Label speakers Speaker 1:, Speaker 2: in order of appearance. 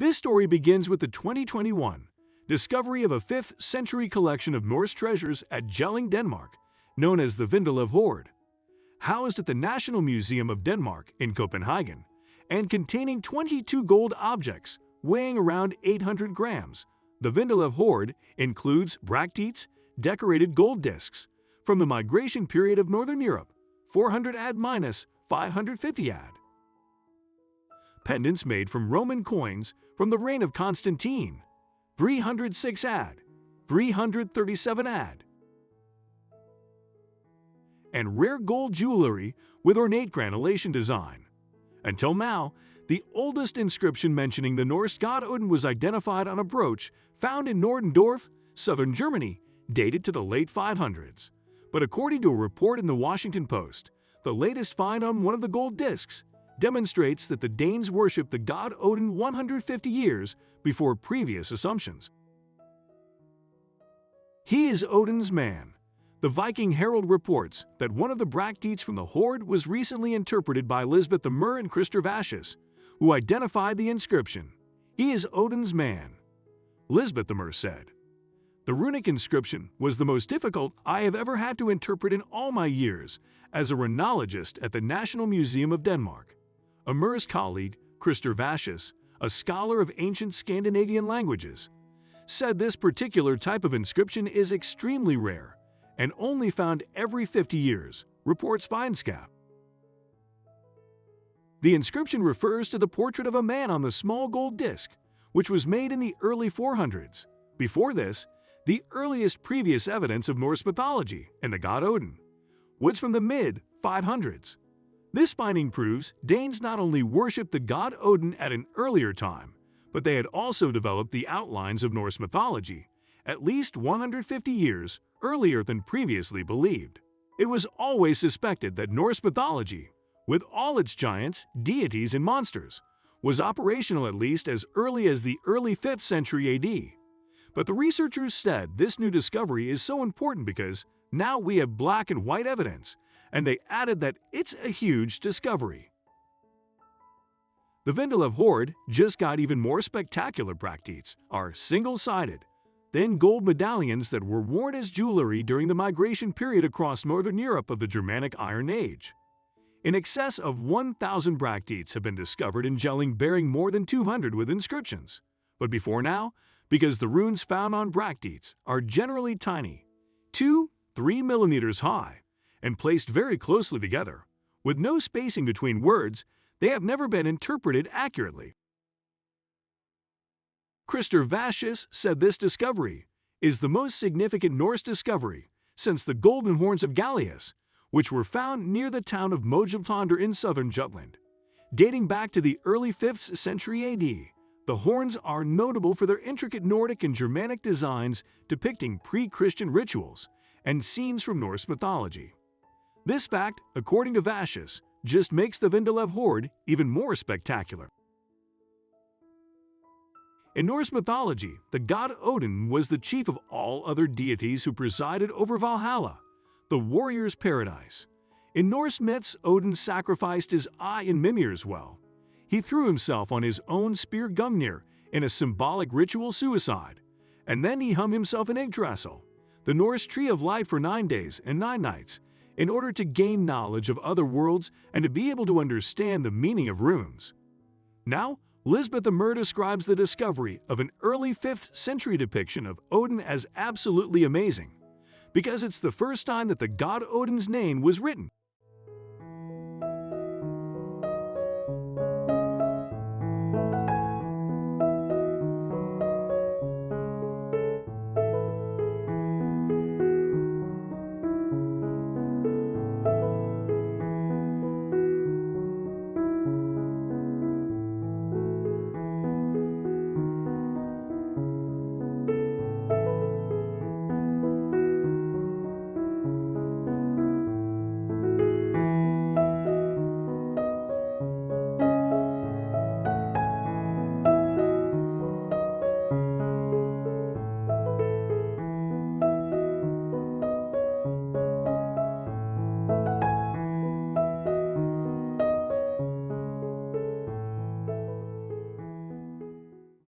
Speaker 1: This story begins with the 2021 discovery of a 5th century collection of Norse treasures at Jelling, Denmark, known as the Vindelev hoard. Housed at the National Museum of Denmark in Copenhagen, and containing 22 gold objects weighing around 800 grams, the Vindelev hoard includes bracteates, decorated gold discs, from the migration period of Northern Europe, 400 AD minus 550 AD. Pendants made from Roman coins from the reign of Constantine, 306 AD, 337 AD. And rare gold jewellery with ornate granulation design. Until now, the oldest inscription mentioning the Norse god Odin was identified on a brooch found in Nordendorf, southern Germany, dated to the late 500s. But according to a report in the Washington Post, the latest find on one of the gold discs demonstrates that the Danes worshipped the god Odin 150 years before previous assumptions. He is Odin's man. The Viking Herald reports that one of the bracteates from the hoard was recently interpreted by Lisbeth the Mer and Christer Vashus, who identified the inscription. He is Odin's man. Lisbeth the Mer said, "The runic inscription was the most difficult I have ever had to interpret in all my years as a rhinologist at the National Museum of Denmark." A Mer's colleague, Christer Vashus, a scholar of ancient Scandinavian languages, said this particular type of inscription is extremely rare and only found every 50 years, reports Finskap. The inscription refers to the portrait of a man on the small gold disc, which was made in the early 400s. Before this, the earliest previous evidence of Norse mythology and the god Odin was from the mid-500s. This finding proves Danes not only worshipped the god Odin at an earlier time, but they had also developed the outlines of Norse mythology at least 150 years earlier than previously believed. It was always suspected that Norse mythology, with all its giants, deities, and monsters, was operational at least as early as the early 5th century AD. But the researchers said this new discovery is so important because now we have black and white evidence, and they added that it's a huge discovery. The Vindelev hoard just got even more spectacular. Bracteates are single-sided, thin gold medallions that were worn as jewelry during the migration period across Northern Europe of the Germanic Iron Age. In excess of 1,000 bracteates have been discovered in Jelling, bearing more than 200 with inscriptions. But before now, because the runes found on bracteates are generally tiny, 2–3 millimeters high, and placed very closely together, with no spacing between words, they have never been interpreted accurately. Christer Vashus said this discovery is the most significant Norse discovery since the golden horns of Gallius, which were found near the town of Mojaponder in southern Jutland. Dating back to the early 5th century AD, the horns are notable for their intricate Nordic and Germanic designs depicting pre-Christian rituals and scenes from Norse mythology. This fact, according to Vashus, just makes the Vindelev hoard even more spectacular. In Norse mythology, the god Odin was the chief of all other deities who presided over Valhalla, the warrior's paradise. In Norse myths, Odin sacrificed his eye in Mimir's well. He threw himself on his own spear Gungnir in a symbolic ritual suicide, and then he hung himself in Yggdrasil, the Norse tree of life, for 9 days and 9 nights, in order to gain knowledge of other worlds and to be able to understand the meaning of runes. Now, Lisbeth the Mer describes the discovery of an early 5th century depiction of Odin as absolutely amazing, because it's the first time that the god Odin's name was written.